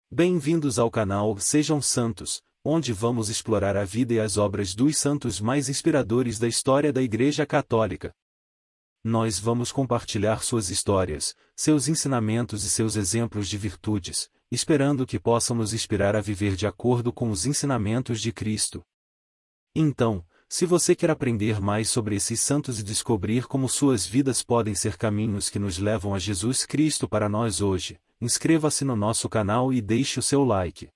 Bem-vindos ao canal Sejam Santos, onde vamos explorar a vida e as obras dos santos mais inspiradores da história da Igreja Católica. Nós vamos compartilhar suas histórias, seus ensinamentos e seus exemplos de virtudes, esperando que possam nos inspirar a viver de acordo com os ensinamentos de Cristo. Então, se você quer aprender mais sobre esses santos e descobrir como suas vidas podem ser caminhos que nos levam a Jesus Cristo para nós hoje, inscreva-se no nosso canal e deixe o seu like.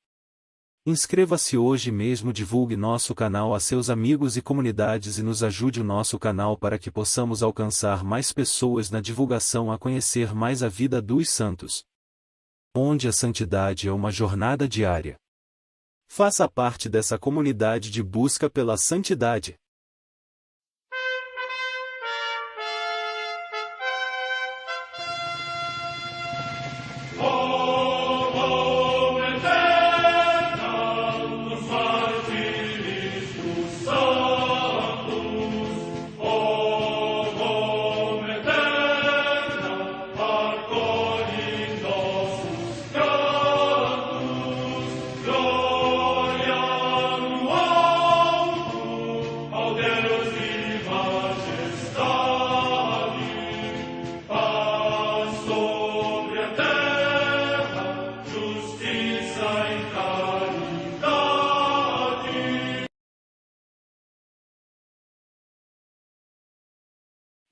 Inscreva-se hoje mesmo, divulgue nosso canal a seus amigos e comunidades e nos ajude o nosso canal para que possamos alcançar mais pessoas na divulgação a conhecer mais a vida dos santos. Onde a santidade é uma jornada diária. Faça parte dessa comunidade de busca pela santidade.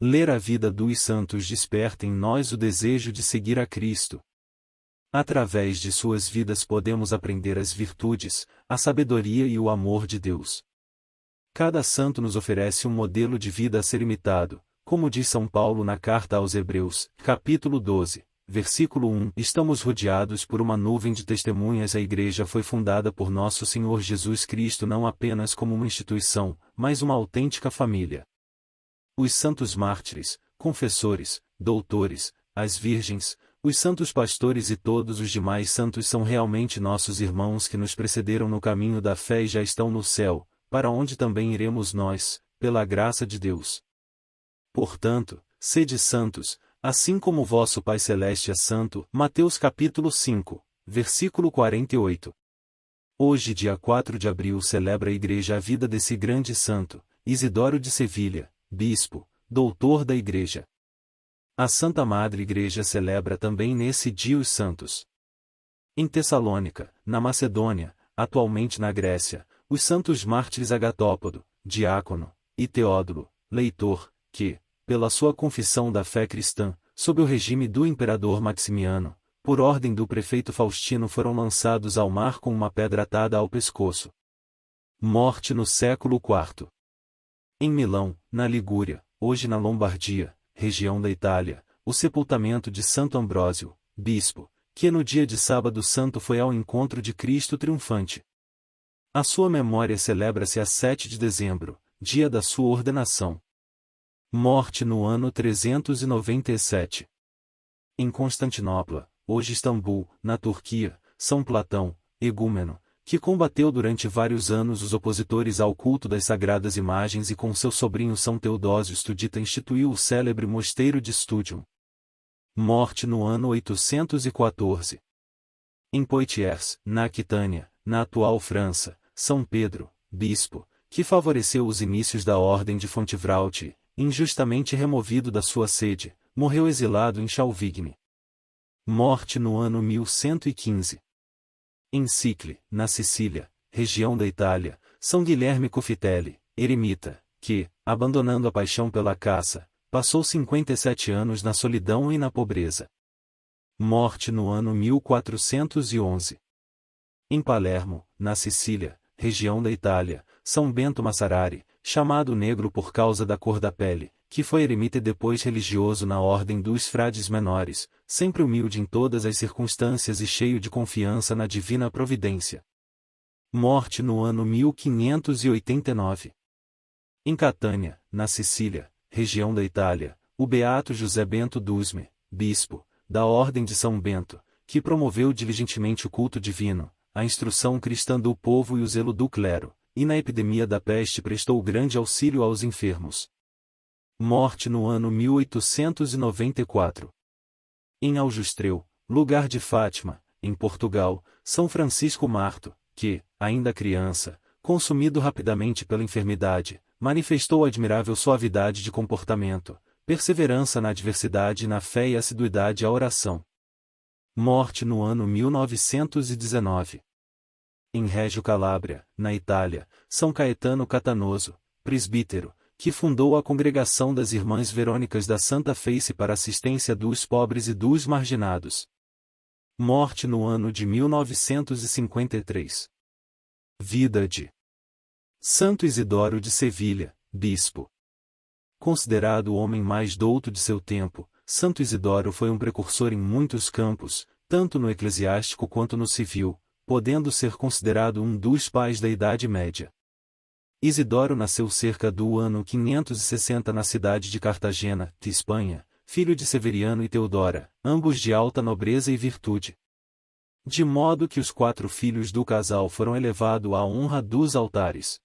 Ler a vida dos santos desperta em nós o desejo de seguir a Cristo. Através de suas vidas podemos aprender as virtudes, a sabedoria e o amor de Deus. Cada santo nos oferece um modelo de vida a ser imitado, como diz São Paulo na carta aos Hebreus, capítulo 12, versículo 1. Estamos rodeados por uma nuvem de testemunhas. A Igreja foi fundada por nosso Senhor Jesus Cristo não apenas como uma instituição, mas uma autêntica família. Os santos mártires, confessores, doutores, as virgens, os santos pastores e todos os demais santos são realmente nossos irmãos que nos precederam no caminho da fé e já estão no céu, para onde também iremos nós, pela graça de Deus. Portanto, sede santos, assim como vosso Pai Celeste é santo. Mateus capítulo 5, versículo 48. Hoje, dia 4 de abril, celebra a Igreja a vida desse grande santo, Isidoro de Sevilha, bispo, doutor da Igreja. A Santa Madre Igreja celebra também nesse dia os santos. Em Tessalônica, na Macedônia, atualmente na Grécia, os santos mártires Agatópodo, Diácono, e Teódulo, leitor, que, pela sua confissão da fé cristã, sob o regime do imperador Maximiano, por ordem do prefeito Faustino, foram lançados ao mar com uma pedra atada ao pescoço. Morte no século IV. Em Milão, na Ligúria, hoje na Lombardia, região da Itália, o sepultamento de Santo Ambrósio, bispo, que no dia de sábado santo foi ao encontro de Cristo triunfante. A sua memória celebra-se a 7 de dezembro, dia da sua ordenação. Morte no ano 397. Em Constantinopla, hoje Istambul, na Turquia, São Platão, egúmeno, que combateu durante vários anos os opositores ao culto das sagradas imagens e com seu sobrinho São Teodósio Estudita instituiu o célebre mosteiro de Studium. Morte no ano 814. Em Poitiers, na Aquitânia, na atual França, São Pedro, bispo, que favoreceu os inícios da Ordem de Fontevraud, injustamente removido da sua sede, morreu exilado em Chalvigne. Morte no ano 1115. Em Sicle, na Sicília, região da Itália, São Guilherme Confitelli, eremita, que, abandonando a paixão pela caça, passou 57 anos na solidão e na pobreza. Morte no ano 1411. Em Palermo, na Sicília, região da Itália, São Bento Massarari, chamado negro por causa da cor da pele, que foi eremita e depois religioso na ordem dos frades menores, sempre humilde em todas as circunstâncias e cheio de confiança na divina providência. Morte no ano 1589. Em Catânia, na Sicília, região da Itália, o beato José Bento Dusme, bispo, da Ordem de São Bento, que promoveu diligentemente o culto divino, a instrução cristã do povo e o zelo do clero, e na epidemia da peste prestou grande auxílio aos enfermos. Morte no ano 1894. Em Aljustreu, lugar de Fátima, em Portugal, São Francisco Marto, que, ainda criança, consumido rapidamente pela enfermidade, manifestou admirável suavidade de comportamento, perseverança na adversidade e na fé e assiduidade à oração. Morte no ano 1919. Em Reggio Calabria, na Itália, São Caetano Catanoso, presbítero, que fundou a Congregação das Irmãs Verônicas da Santa Face para assistência dos pobres e dos marginados. Morte no ano de 1953. Vida de Santo Isidoro de Sevilha, bispo. Considerado o homem mais douto de seu tempo, Santo Isidoro foi um precursor em muitos campos, tanto no eclesiástico quanto no civil, podendo ser considerado um dos pais da Idade Média. Isidoro nasceu cerca do ano 560 na cidade de Cartagena, Espanha, filho de Severiano e Teodora, ambos de alta nobreza e virtude. De modo que os 4 filhos do casal foram elevados à honra dos altares.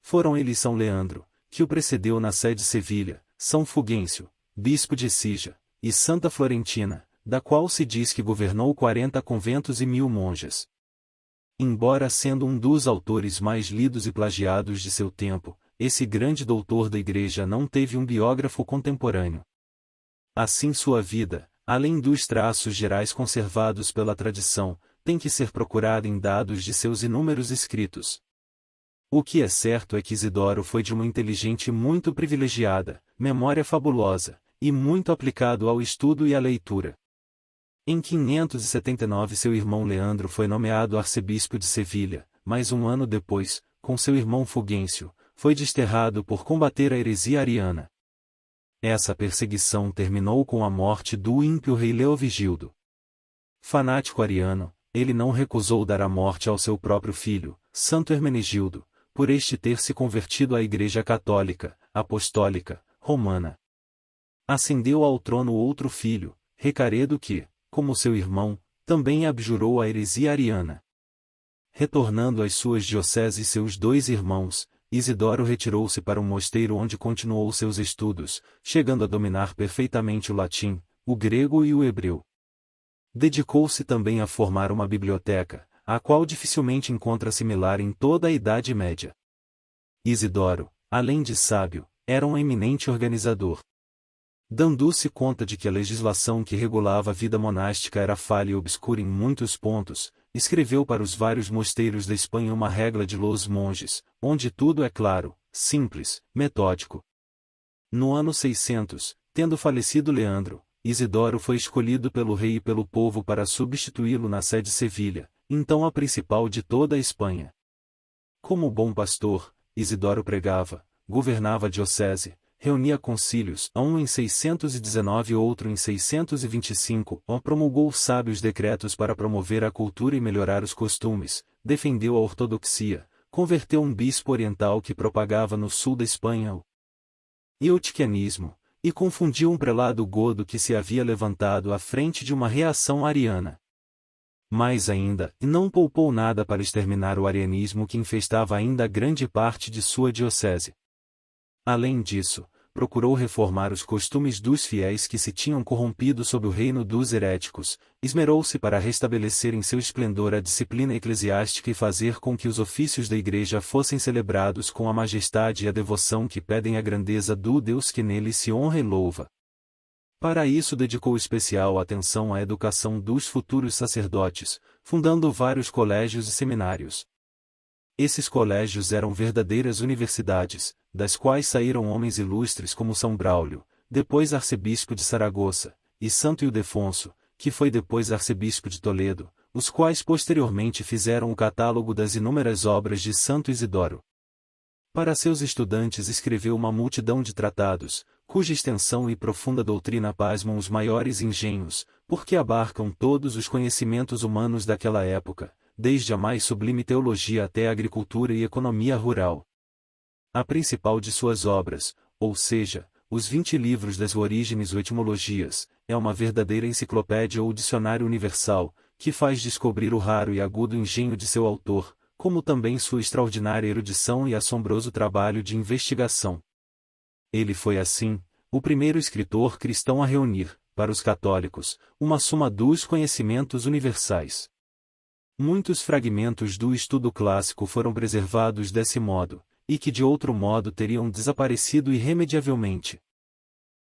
Foram eles São Leandro, que o precedeu na sé de Sevilha, São Fulgêncio, bispo de Écija, e Santa Florentina, da qual se diz que governou 40 conventos e 1000 monjas. Embora sendo um dos autores mais lidos e plagiados de seu tempo, esse grande doutor da Igreja não teve um biógrafo contemporâneo. Assim sua vida, além dos traços gerais conservados pela tradição, tem que ser procurada em dados de seus inúmeros escritos. O que é certo é que Isidoro foi de uma inteligente muito privilegiada, memória fabulosa, e muito aplicado ao estudo e à leitura. Em 579 seu irmão Leandro foi nomeado arcebispo de Sevilha, mas um ano depois, com seu irmão Fulgêncio, foi desterrado por combater a heresia ariana. Essa perseguição terminou com a morte do ímpio rei Leovigildo. Fanático ariano, ele não recusou dar a morte ao seu próprio filho, Santo Hermenegildo, por este ter se convertido à Igreja Católica, Apostólica, Romana. Ascendeu ao trono outro filho, Recaredo que, como seu irmão, também abjurou a heresia ariana. Retornando às suas dioceses seus 2 irmãos, Isidoro retirou-se para um mosteiro onde continuou seus estudos, chegando a dominar perfeitamente o latim, o grego e o hebreu. Dedicou-se também a formar uma biblioteca, a qual dificilmente encontra similar em toda a Idade Média. Isidoro, além de sábio, era um eminente organizador. Dando-se conta de que a legislação que regulava a vida monástica era falha e obscura em muitos pontos, escreveu para os vários mosteiros da Espanha uma regra de los monges, onde tudo é claro, simples, metódico. No ano 600, tendo falecido Leandro, Isidoro foi escolhido pelo rei e pelo povo para substituí-lo na sé de Sevilha, então a principal de toda a Espanha. Como bom pastor, Isidoro pregava, governava a diocese, reunia concílios, um em 619 e outro em 625, promulgou sábios decretos para promover a cultura e melhorar os costumes, defendeu a ortodoxia, converteu um bispo oriental que propagava no sul da Espanha o eutiquianismo, e confundiu um prelado godo que se havia levantado à frente de uma reação ariana. Mais ainda, não poupou nada para exterminar o arianismo que infestava ainda grande parte de sua diocese. Além disso, procurou reformar os costumes dos fiéis que se tinham corrompido sob o reino dos heréticos, esmerou-se para restabelecer em seu esplendor a disciplina eclesiástica e fazer com que os ofícios da Igreja fossem celebrados com a majestade e a devoção que pedem a grandeza do Deus que nele se honra e louva. Para isso dedicou especial atenção à educação dos futuros sacerdotes, fundando vários colégios e seminários. Esses colégios eram verdadeiras universidades, das quais saíram homens ilustres como São Braulio, depois arcebispo de Saragoça, e Santo Ildefonso, que foi depois arcebispo de Toledo, os quais posteriormente fizeram o catálogo das inúmeras obras de Santo Isidoro. Para seus estudantes escreveu uma multidão de tratados, cuja extensão e profunda doutrina pasmam os maiores engenhos, porque abarcam todos os conhecimentos humanos daquela época, desde a mais sublime teologia até a agricultura e economia rural. A principal de suas obras, ou seja, os 20 livros das Orígenes ou Etimologias, é uma verdadeira enciclopédia ou dicionário universal, que faz descobrir o raro e agudo engenho de seu autor, como também sua extraordinária erudição e assombroso trabalho de investigação. Ele foi assim, o primeiro escritor cristão a reunir, para os católicos, uma suma dos conhecimentos universais. Muitos fragmentos do estudo clássico foram preservados desse modo, e que de outro modo teriam desaparecido irremediavelmente.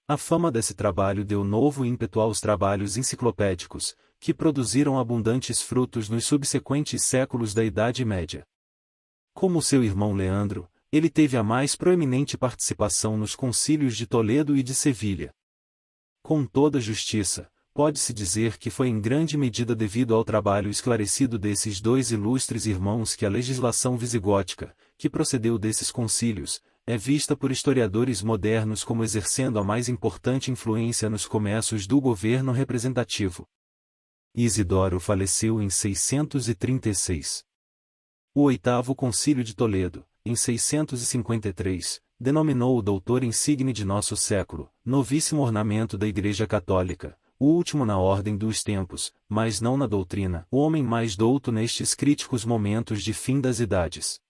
A fama desse trabalho deu novo ímpeto aos trabalhos enciclopédicos, que produziram abundantes frutos nos subsequentes séculos da Idade Média. Como seu irmão Leandro, ele teve a mais proeminente participação nos concílios de Toledo e de Sevilha. Com toda justiça, pode-se dizer que foi em grande medida devido ao trabalho esclarecido desses dois ilustres irmãos que a legislação visigótica, que procedeu desses concílios, é vista por historiadores modernos como exercendo a mais importante influência nos começos do governo representativo. Isidoro faleceu em 636. O oitavo Concílio de Toledo, em 653, denominou o doutor insigne de nosso século, novíssimo ornamento da Igreja Católica, o último na ordem dos tempos, mas não na doutrina, o homem mais douto nestes críticos momentos de fim das idades.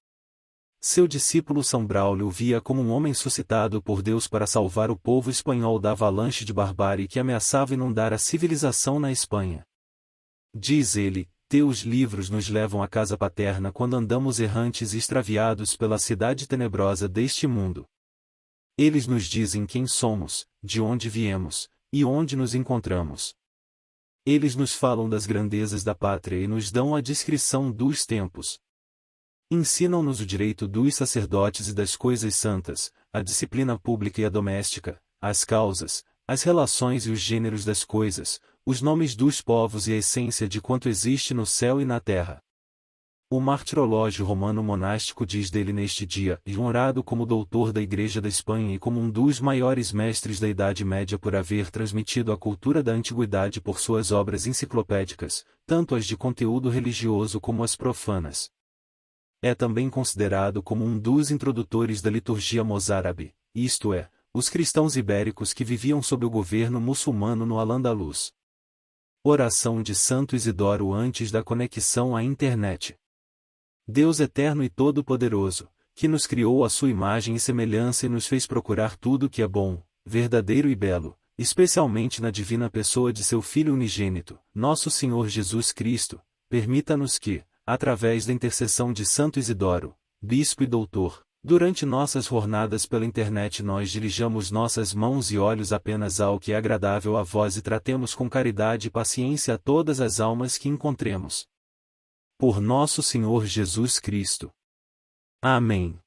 Seu discípulo São Braulio o via como um homem suscitado por Deus para salvar o povo espanhol da avalanche de barbárie que ameaçava inundar a civilização na Espanha. Diz ele, teus livros nos levam à casa paterna quando andamos errantes e extraviados pela cidade tenebrosa deste mundo. Eles nos dizem quem somos, de onde viemos, e onde nos encontramos. Eles nos falam das grandezas da pátria e nos dão a descrição dos tempos. Ensinam-nos o direito dos sacerdotes e das coisas santas, a disciplina pública e a doméstica, as causas, as relações e os gêneros das coisas, os nomes dos povos e a essência de quanto existe no céu e na terra. O martirológio romano monástico diz dele neste dia, honrado como doutor da Igreja da Espanha e como um dos maiores mestres da Idade Média por haver transmitido a cultura da antiguidade por suas obras enciclopédicas, tanto as de conteúdo religioso como as profanas. É também considerado como um dos introdutores da liturgia mozárabe, isto é, os cristãos ibéricos que viviam sob o governo muçulmano no Al-Andalus. Oração de Santo Isidoro antes da conexão à internet. Deus eterno e todo-poderoso, que nos criou à sua imagem e semelhança e nos fez procurar tudo que é bom, verdadeiro e belo, especialmente na divina pessoa de seu Filho unigênito, nosso Senhor Jesus Cristo, permita-nos que, através da intercessão de Santo Isidoro, bispo e doutor, durante nossas jornadas pela internet nós dirijamos nossas mãos e olhos apenas ao que é agradável a vós e tratemos com caridade e paciência a todas as almas que encontremos. Por nosso Senhor Jesus Cristo. Amém.